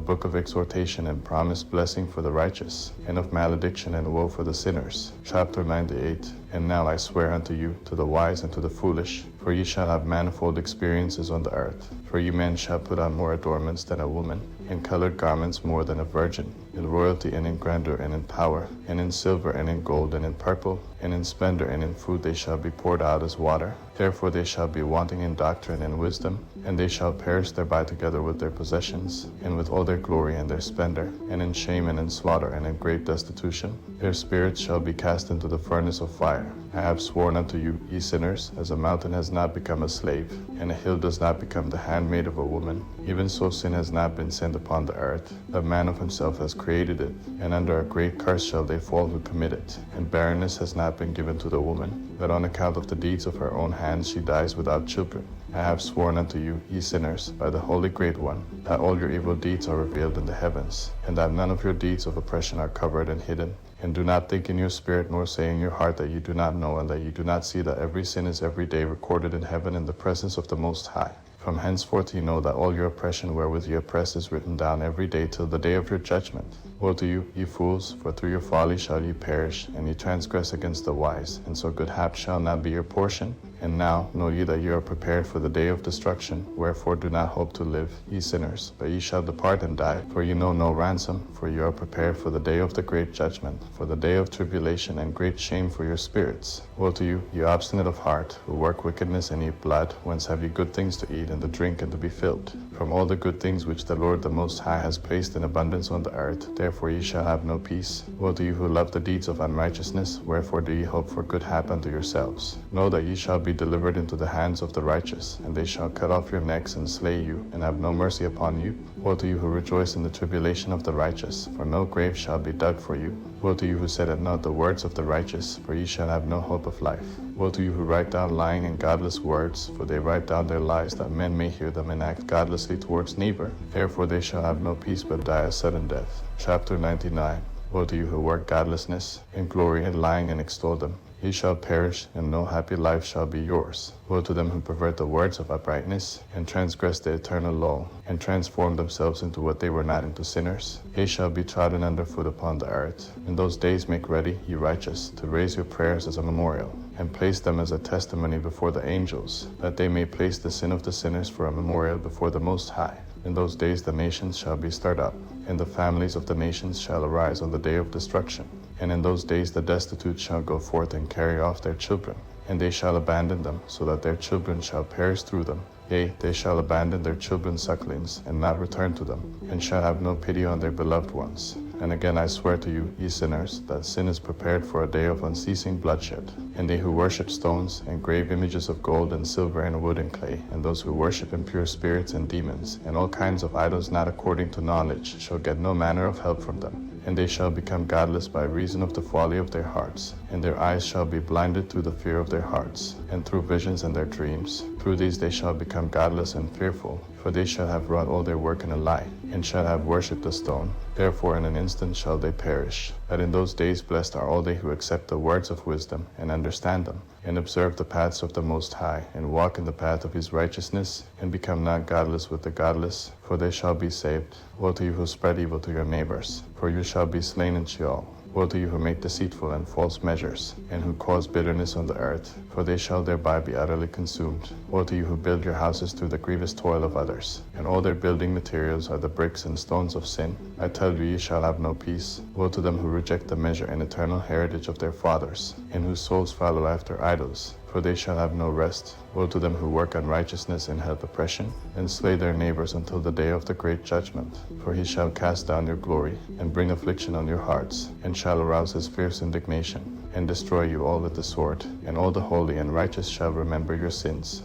book of exhortation and promised blessing for the righteous, and of malediction and woe for the sinners. Chapter 98. And now I swear unto you, to the wise and to the foolish, for ye shall have manifold experiences on the earth. For ye men shall put on more adornments than a woman, in colored garments more than a virgin, in royalty and in grandeur and in power, and in silver and in gold and in purple, and in splendor and in food they shall be poured out as water. Therefore they shall be wanting in doctrine and wisdom, and they shall perish thereby together with their possessions, and with all their glory and their splendor, and in shame and in slaughter and in great destitution. Their spirits shall be cast into the furnace of fire. I have sworn unto you, ye sinners, as a mountain has not become a slave, and a hill does not become the handmaid of a woman, even so sin has not been sent upon the earth, that man of himself has created it, and under a great curse shall they fall who commit it. And barrenness has not been given to the woman, that on account of the deeds of her own hands she dies without children. I have sworn unto you, ye sinners, by the Holy Great One, that all your evil deeds are revealed in the heavens, and that none of your deeds of oppression are covered and hidden. And do not think in your spirit, nor say in your heart that you do not know, and that you do not see that every sin is every day recorded in heaven in the presence of the Most High. From henceforth ye know that all your oppression wherewith ye oppress is written down every day till the day of your judgment. Woe to you, ye fools, for through your folly shall ye perish, and ye transgress against the wise, and so good hap shall not be your portion. And now know ye that ye are prepared for the day of destruction, wherefore do not hope to live, ye sinners, but ye shall depart and die. For ye know no ransom, for ye are prepared for the day of the great judgment, for the day of tribulation and great shame for your spirits. Woe to you, ye obstinate of heart, who work wickedness and eat blood, whence have ye good things to eat, and to drink, and to be filled? From all the good things which the Lord the Most High has placed in abundance on the earth, therefore ye shall have no peace. Woe to you who love the deeds of unrighteousness, wherefore do ye hope for good hap unto yourselves? Know that ye shall be delivered into the hands of the righteous, and they shall cut off your necks and slay you, and have no mercy upon you. Woe to you who rejoice in the tribulation of the righteous, for no grave shall be dug for you. Woe to you who set at naught the words of the righteous, for ye shall have no hope of life. Woe to you who write down lying and godless words, for they write down their lies, that men may hear them and act godlessly towards neighbor. Therefore they shall have no peace, but die a sudden death. Chapter 99. Woe to you who work godlessness, and glory in lying and extol them. Ye shall perish, and no happy life shall be yours. Woe to them who pervert the words of uprightness, and transgress the eternal law, and transform themselves into what they were not, into sinners. They shall be trodden under foot upon the earth. In those days make ready, ye righteous, to raise your prayers as a memorial, and place them as a testimony before the angels, that they may place the sin of the sinners for a memorial before the Most High. In those days the nations shall be stirred up, and the families of the nations shall arise on the day of destruction. And in those days the destitute shall go forth and carry off their children, and they shall abandon them, so that their children shall perish through them. Yea, they shall abandon their children's sucklings, and not return to them, and shall have no pity on their beloved ones. And again I swear to you, ye sinners, that sin is prepared for a day of unceasing bloodshed. And they who worship stones, and grave images of gold and silver and wood and clay, and those who worship impure spirits and demons, and all kinds of idols not according to knowledge, shall get no manner of help from them. And they shall become godless by reason of the folly of their hearts, and their eyes shall be blinded through the fear of their hearts, and through visions and their dreams. Through these they shall become godless and fearful, for they shall have wrought all their work in a lie, and shall have worshipped a stone. Therefore in an instant shall they perish. That in those days blessed are all they who accept the words of wisdom, and understand them, and observe the paths of the Most High, and walk in the path of his righteousness, and become not godless with the godless, for they shall be saved. Woe to you who spread evil to your neighbors, for you shall be slain in Sheol. Woe to you who make deceitful and false measures, and who cause bitterness on the earth, for they shall thereby be utterly consumed. Woe to you who build your houses through the grievous toil of others, and all their building materials are the bricks and stones of sin. I tell you, ye shall have no peace. Woe to them who reject the measure and eternal heritage of their fathers, and whose souls follow after idols, for they shall have no rest. Woe to them who work unrighteousness and help oppression, and slay their neighbors until the day of the great judgment. For he shall cast down your glory, and bring affliction on your hearts, and shall arouse his fierce indignation, and destroy you all with the sword. And all the holy and righteous shall remember your sins,